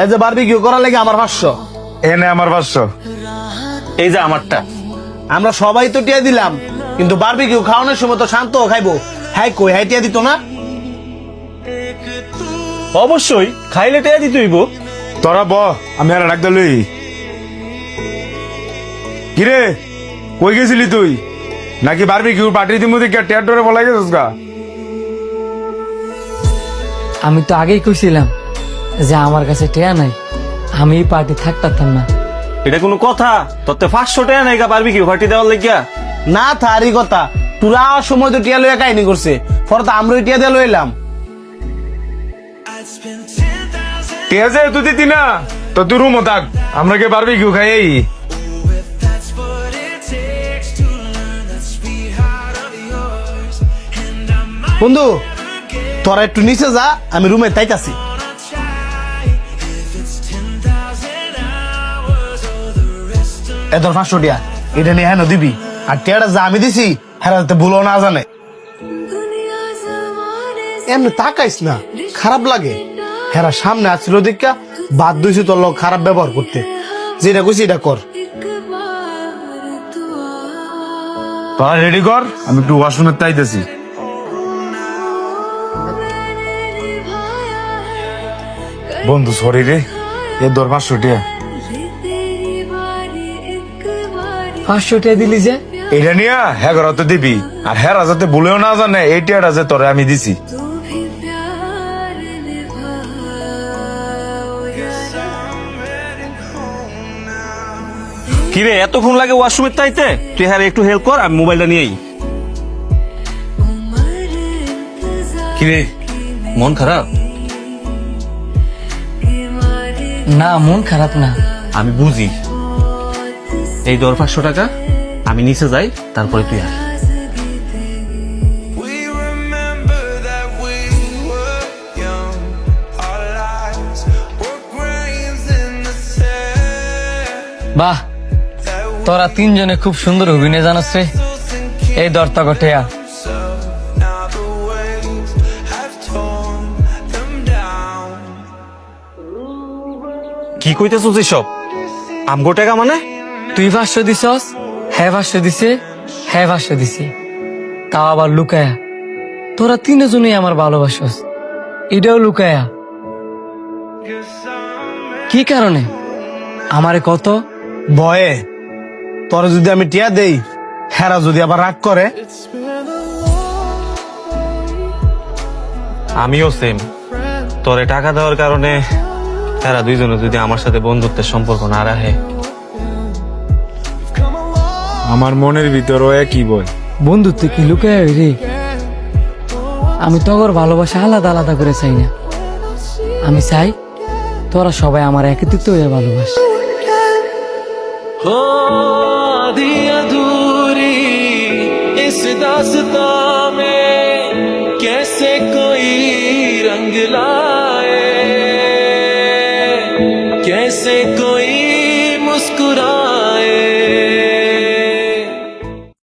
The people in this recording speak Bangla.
এই যে বারবিকিউ করার লাগে আমার 500। এনে আমার 500। এই যে আমারটা। আমরা সবাই তো টিয়া দিলাম, কিন্তু বারবিকিউ খাওয়ানোর সময় তো শান্ত খাইবো। হ্যাঁ কই, হ্যাঁ টিয়া দিত না? অবশ্যই খাইলে টেয়া দিতে হইব। তোরা ব, আমি আর ডাক লই। কিরে কই গেছিলি তুই? নাকি বারবিকিউ পার্টির দিমু দিকে টেয়ার ডরে বলা গেছিস গা? আমি তো আগেই কইছিলাম যে আমার কাছে টেয়া নাই, আমি এই পার্টি থাকতাম না। এটা কোনো কথা? তোতে 500 টাকা নাই গা বারবিকিউ পার্টি দেওয়ার লাগিয়া? না তারই কথা, তোরা আওয়ার সময় তো টিয়া লইয়া কাহিনী করছে, পরে তো আমরা টিয়া দিয়ে লইলাম। টেয়া যে তুই দিতি না, তো তুই রুমও থাক, আমরা কে বারবিকিউ খাই। বন্ধু তোরা একটু নিচে যা, আমি রুমে তাইতাছি। এত 500 টিয়া এটা নিয়ে হ্যাঁ দিবি, আর টিয়াটা যা আমি দিছি হ্যাঁ যাতে ভুলো না জানে। এমনি তাকাইস না, খারাপ লাগে। হেরা সামনে আসছিল দেখা বাদ দিয়েছি তোর লোক খারাপ ব্যবহার করতে। যেটা কইছি এটা কর। তোরা রেডি কর, আমি একটু ওয়াশরুমে তাইতেছি। বন্ধু সরি রে, এ দর 500 টিয়া। 500 টাকা দিলি যে? এটা নিয়ে হ্যাঁ ঘর তো দিবি, আর হ্যাঁ যাতে ভুলেও না জানে এই টিয়াটা যে তোরে আমি দিছি। কিরে এতক্ষণ লাগে ওয়াশরুমে তাইতে? তুই হ্যাঁ একটু হেল্প কর, আমি মোবাইলটা নিয়েই। কিরে মন খারাপ? না মন খারাপ না। আমি বুঝি। এই ধর 500 টাকা, আমি নিচে যাই, তারপরে তুই আয়। We remember that we were young. Our lives were grains in the sand. বাহ, তোরা তিনজনে খুব সুন্দর অভিনয় জানাস রে। এই দরতা গটেয়া So now the waves have torn them down. কি কইতেছিস এসব? আমগো টাকা মানে? তুই 500 দিছস, হ্যাঁ 500 দিছে, হ্যাঁ 500 দিছে, তাও আবার লুকায়া। তোরা তিনজনই আমার ভালোবাসস, এটাও লুকায়া। কি কারণে আমারে কত? ভয়ে। তোরা যদি আমি টিয়া দেই, হেরা যদি আবার রাগ করে। আমিও সেম। তোরে টাকা দেওয়ার কারণে তারা দুইজনে যদি আমার সাথে বন্ধুত্বের সম্পর্ক না রাখে। আমার মনের ভিতরও একই বই। বন্ধুত্ব কি লুকায়া রে? আমি তগর ভালোবাসা আলাদা আলাদা করে চাই না। আমি চাই তোরা সবাই আমার একত্রিত হয়ে ভালোবাস। हो आधी अधूरी इस दास्तां में कैसे कोई रंग लाए, कैसे कोई